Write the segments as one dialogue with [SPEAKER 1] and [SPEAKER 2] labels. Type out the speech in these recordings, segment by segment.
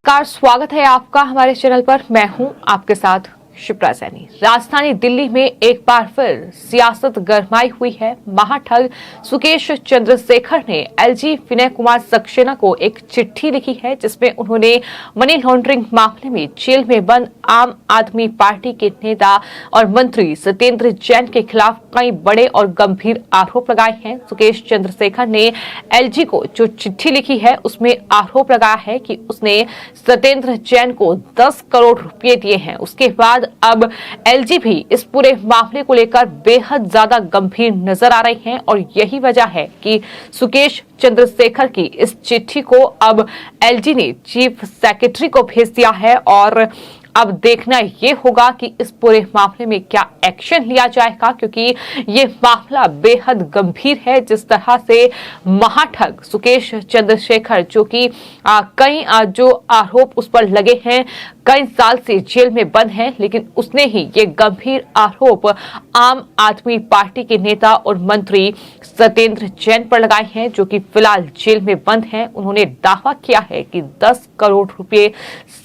[SPEAKER 1] नमस्कार, स्वागत है आपका हमारे चैनल पर। मैं हूं आपके साथ शिप्रा सैनी। राजधानी दिल्ली में एक बार फिर सियासत गरमाई हुई है। महाठग सुकेश चंद्रशेखर ने एलजी विनय कुमार सक्सेना को एक चिट्ठी लिखी है, जिसमें उन्होंने मनी लॉन्ड्रिंग मामले में जेल में बंद आम आदमी पार्टी के नेता और मंत्री सत्येंद्र जैन के खिलाफ कई बड़े और गंभीर आरोप लगाए हैं। सुकेश चंद्रशेखर ने एलजी को जो चिट्ठी लिखी है, उसमें आरोप लगाया है कि उसने सत्येंद्र जैन को 10 करोड़ रुपए दिए हैं। उसके बाद अब एलजी भी इस पूरे मामले को लेकर बेहद ज्यादा गंभीर नजर आ रही हैं और यही वजह है कि सुकेश चंद्रशेखर की इस चिट्ठी को अब एलजी ने चीफ सेक्रेटरी को भेज दिया है और अब देखना ये होगा कि इस पूरे मामले में क्या एक्शन लिया जाएगा, क्योंकि ये मामला बेहद गंभीर है। जिस तरह से महाठग सुकेश चंद्रशेखर जो कि कई जो आरोप उस पर लगे हैं, कई साल से जेल में बंद है, लेकिन उसने ही ये गंभीर आरोप आम आदमी पार्टी के नेता और मंत्री सत्येंद्र जैन पर लगाए हैं, जो कि फिलहाल जेल में बंद हैं। उन्होंने दावा किया है कि 10 करोड़ रुपए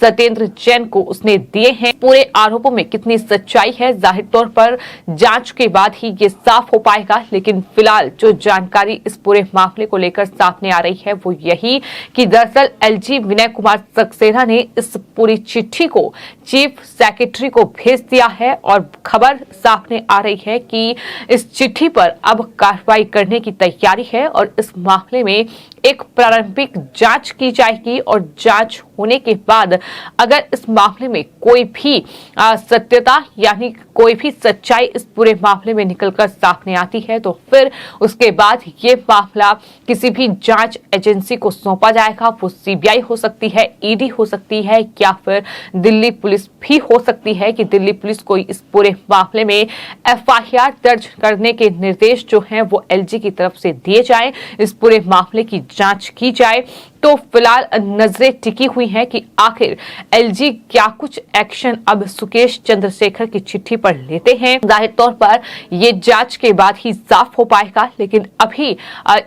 [SPEAKER 1] सत्येंद्र जैन को उसने दिए हैं। पूरे आरोपों में कितनी सच्चाई है, जाहिर तौर पर जांच के बाद ही ये साफ हो पाएगा, लेकिन फिलहाल जो जानकारी इस पूरे मामले को लेकर सामने आ रही है वो यही कि दरअसल एलजी विनय कुमार सक्सेना ने इस पूरी चिट्ठी को चीफ सेक्रेटरी को भेज दिया है और खबर सामने आ रही है कि इस चिट्ठी पर अब कार्रवाई करने की तैयारी है और इस मामले में एक प्रारंभिक जांच की जाएगी और जांच होने के बाद अगर इस मामले में कोई भी सत्यता यानी कोई भी सच्चाई इस पूरे मामले में निकलकर सामने आती है तो फिर उसके बाद ये मामला किसी भी जांच एजेंसी को सौंपा जाएगा। वो सीबीआई हो सकती है, ईडी हो सकती है या फिर दिल्ली पुलिस भी हो सकती है कि दिल्ली पुलिस को इस पूरे मामले में एफआईआर दर्ज करने के निर्देश जो हैं वो एलजी की तरफ से दिए जाएं, इस पूरे मामले की जांच की जाए। तो फिलहाल नजरें टिकी हुई हैं कि आखिर एलजी क्या कुछ एक्शन अब सुकेश चंद्रशेखर की चिट्ठी पर लेते हैं। जाहिर तौर पर ये जांच के बाद ही साफ हो पाएगा, लेकिन अभी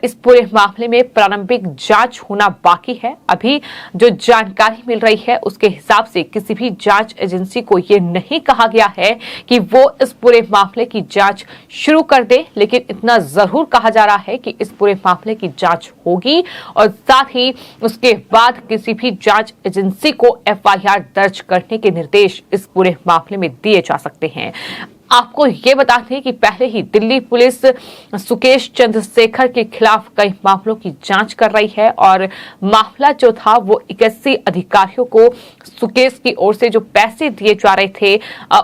[SPEAKER 1] इस पूरे मामले में प्रारंभिक जांच होना बाकी है। अभी जो जानकारी मिल रही है उसके हिसाब से किसी भी जांच एजेंसी को ये नहीं कहा गया है कि वो इस पूरे मामले की जांच शुरू कर दे, लेकिन इतना जरूर कहा जा रहा है कि इस पूरे मामले की जांच होगी और साथ ही उसके बाद किसी भी जांच एजेंसी को एफआईआर दर्ज करने के निर्देश इस पूरे मामले में दिए जा सकते हैं। आपको ये बता दें कि पहले ही दिल्ली पुलिस सुकेश चंद्रशेखर के खिलाफ कई मामलों की जांच कर रही है और मामला जो था वो 81 अधिकारियों को सुकेश की ओर से जो पैसे दिए जा रहे थे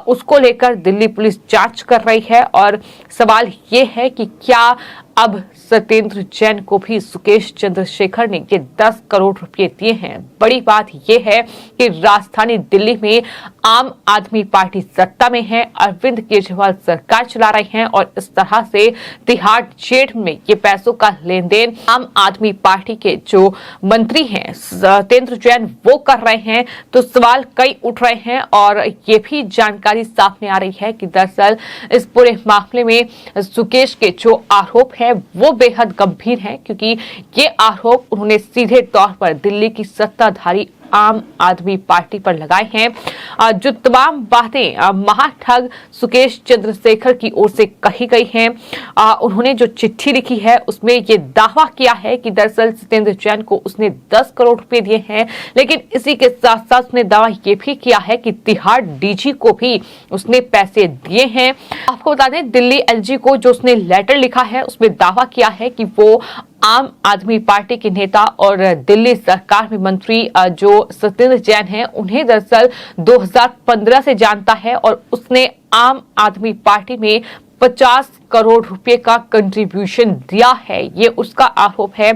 [SPEAKER 1] उसको लेकर दिल्ली पुलिस जांच कर रही है और सवाल ये है कि क्या अब सत्येंद्र जैन को भी सुकेश चंद्रशेखर ने ये 10 करोड़ रुपए दिए हैं। बड़ी बात यह है कि राजधानी दिल्ली में आम आदमी पार्टी सत्ता में है, अरविंद केजरीवाल सरकार चला रहे हैं और इस तरह से तिहाड़ जेल में ये पैसों का लेन देन आम आदमी पार्टी के जो मंत्री हैं सत्येंद्र जैन वो कर रहे हैं। तो सवाल कई उठ रहे हैं और ये भी जानकारी सामने आ रही है कि दरअसल इस पूरे मामले में सुकेश के जो आरोप है वो बेहद गंभीर है, क्योंकि ये आरोप उन्होंने सीधे तौर पर दिल्ली की सत्ताधारी आम आदमी पार्टी पर लगाए हैं। जो तमाम बातें महाठग सुकेश चंद्रशेखर की ओर से कही गई हैं, उन्होंने जो चिट्ठी लिखी है उसमें ये दावा किया है कि दरअसल सत्येंद्र जैन को उसने 10 करोड़ रुपए दिए हैं, लेकिन इसी के साथ साथ उसने दावा ये भी किया है कि तिहाड़ डीजी को भी उसने पैसे दिए हैं। आपको बता दें, दिल्ली एलजी को जो उसने लेटर लिखा है उसमें दावा किया है कि वो आम आदमी पार्टी के नेता और दिल्ली सरकार में मंत्री जो सत्येंद्र जैन हैं उन्हें दरअसल 2015 से जानता है और उसने आम आदमी पार्टी में 50 करोड़ रुपए का कंट्रीब्यूशन दिया है, ये उसका आरोप है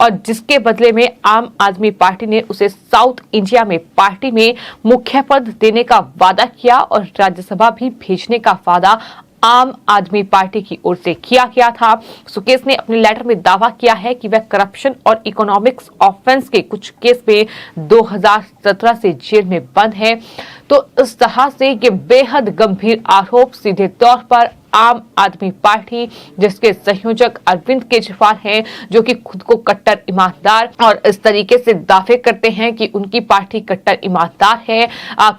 [SPEAKER 1] और जिसके बदले में आम आदमी पार्टी ने उसे साउथ इंडिया में पार्टी में मुख्य पद देने का वादा किया और राज्यसभा भी भेजने का वादा आम आदमी पार्टी की ओर से किया गया था। सुकेश ने अपने लेटर में दावा किया है कि वह करप्शन और इकोनॉमिक्स ऑफेंस के कुछ केस में 2017 से जेल में बंद है। तो इस तरह से ये बेहद गंभीर आरोप सीधे तौर पर आम आदमी पार्टी, जिसके संयोजक अरविंद केजरीवाल हैं, जो कि खुद को कट्टर ईमानदार और इस तरीके से दावे करते हैं कि उनकी पार्टी कट्टर ईमानदार है,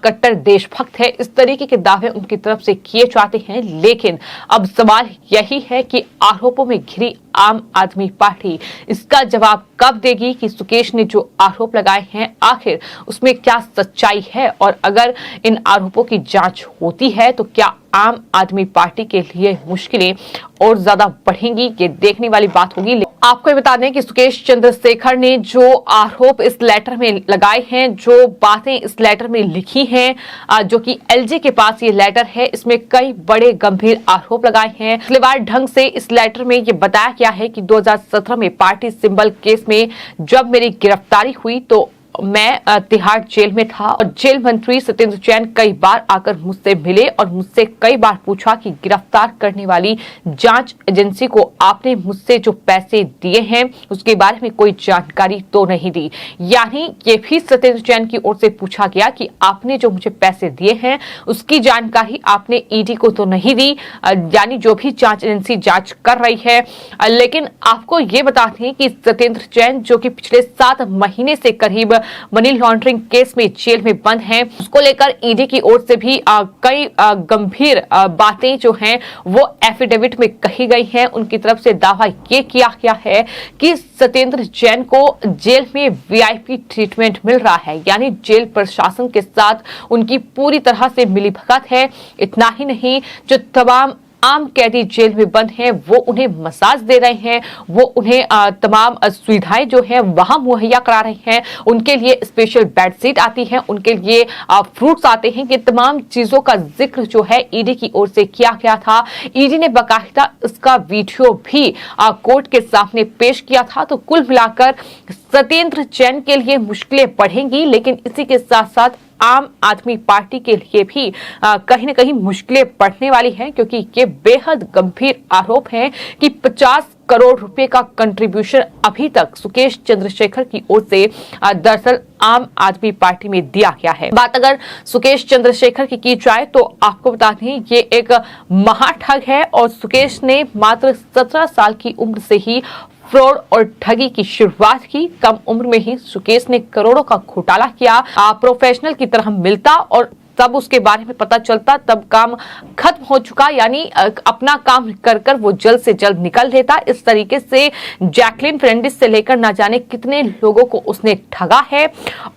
[SPEAKER 1] कट्टर देशभक्त है, इस तरीके के दावे उनकी तरफ से किए जाते हैं। लेकिन अब सवाल यही है कि आरोपों में घिरी आम आदमी पार्टी इसका जवाब कब देगी कि सुकेश ने जो आरोप लगाए हैं आखिर उसमें क्या सच्चाई है, और अगर इन आरोपों की जांच होती है तो क्या आम आदमी पार्टी के लिए मुश्किलें और ज्यादा बढ़ेंगी, ये देखने वाली बात होगी। आपको ये बता दें कि सुकेश चंद्रशेखर ने जो आरोप इस लेटर में लगाए हैं, जो बातें इस लेटर में लिखी हैं, जो कि एलजी के पास ये लेटर है, इसमें कई बड़े गंभीर आरोप लगाए हैं। सिलसिलेवार ढंग से इस लेटर में ये बताया गया है कि 2017 में पार्टी सिंबल केस में जब मेरी गिरफ्तारी हुई तो मैं तिहाड़ जेल में था और जेल मंत्री सत्येंद्र जैन कई बार आकर मुझसे मिले और मुझसे कई बार पूछा कि गिरफ्तार करने वाली जांच एजेंसी को आपने मुझसे जो पैसे दिए हैं उसके बारे में कोई जानकारी तो नहीं दी। यानी ये भी सत्येंद्र जैन की ओर से पूछा गया कि आपने जो मुझे पैसे दिए हैं उसकी जानकारी आपने ईडी को तो नहीं दी, यानी जो भी जांच एजेंसी जांच कर रही है। लेकिन आपको ये बता दें कि सत्येंद्र जैन जो कि पिछले 7 महीने से करीब मनी लॉन्ड्रिंग केस में जेल में बंद हैं, उसको लेकर ईडी की ओर से भी कई गंभीर बातें जो हैं वो एफिडेविट में कही गई हैं। उनकी तरफ से दावा ये किया गया है कि सत्येंद्र जैन को जेल में वीआईपी ट्रीटमेंट मिल रहा है, यानी जेल प्रशासन के साथ उनकी पूरी तरह से मिलीभगत है। इतना ही नहीं, जो तमाम आम कैदी जेल में बंद हैं वो उन्हें मसाज दे रहे हैं, वो उन्हें तमाम सुविधाएं जो है वहां मुहैया करा रहे हैं, उनके लिए स्पेशल बेडशीट आती है, उनके लिए फ्रूट्स आते हैं। ये तमाम चीजों का जिक्र जो है ईडी की ओर से किया गया था। ईडी ने बाकायदा इसका वीडियो भी कोर्ट के सामने पेश किया था। तो कुल मिलाकर सत्येंद्र जैन के लिए मुश्किलें बढ़ेंगी, लेकिन इसी के साथ साथ आम आदमी पार्टी के लिए भी कहीं न कहीं मुश्किलें बढ़ने वाली हैं, क्योंकि ये बेहद गंभीर आरोप हैं कि 50 करोड़ रुपए का कंट्रीब्यूशन अभी तक सुकेश चंद्रशेखर की ओर से दरअसल आम आदमी पार्टी में दिया गया है। बात अगर सुकेश चंद्रशेखर की जाए तो आपको बता दें ये एक महाठग है और सुकेश ने मात्र 17 साल की उम्र से ही फ्रॉड और ठगी की शुरुआत की। कम उम्र में ही सुकेश ने करोड़ों का घोटाला किया। प्रोफेशनल की तरह मिलता और तब उसके बारे में पता चलता तब काम खत्म हो चुका, यानी अपना काम कर कर वो जल्द से जल्द निकल लेता। इस तरीके से जैकलिन फर्नांडिस से लेकर ना जाने कितने लोगों को उसने ठगा है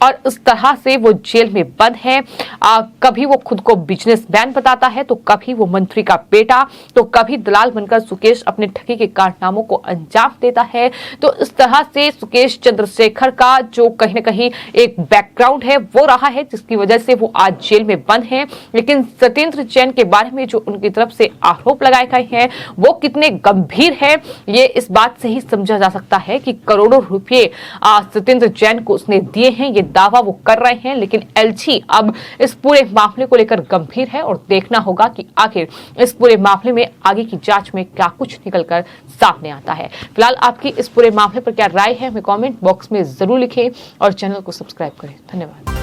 [SPEAKER 1] और इस तरह से वो जेल में बंद है। कभी वो खुद को बिजनेसमैन बताता है, तो कभी वो मंत्री का बेटा, तो कभी दलाल बनकर सुकेश अपने ठगी के कारनामों को अंजाम देता है। तो इस तरह से सुकेश चंद्रशेखर का जो कहीं ना कहीं एक बैकग्राउंड है वो रहा है, जिसकी वजह से वो आज जेल में बंद हैं। लेकिन सत्येंद्र जैन के बारे में जो उनकी तरफ से आरोप लगाए गए हैं वो कितने गंभीर है, ये इस बात से ही समझा जा सकता है कि करोड़ों रुपए सत्येंद्र जैन को उसने दिए हैं, ये दावा वो कर रहे हैं। लेकिन एलजी अब इस पूरे मामले को लेकर गंभीर है और देखना होगा कि आखिर इस पूरे मामले में आगे की जांच में क्या कुछ निकलकर सामने आता है। फिलहाल आपकी इस पूरे मामले पर क्या राय है हमें कमेंट बॉक्स में जरूर लिखें और चैनल को सब्सक्राइब करें। धन्यवाद।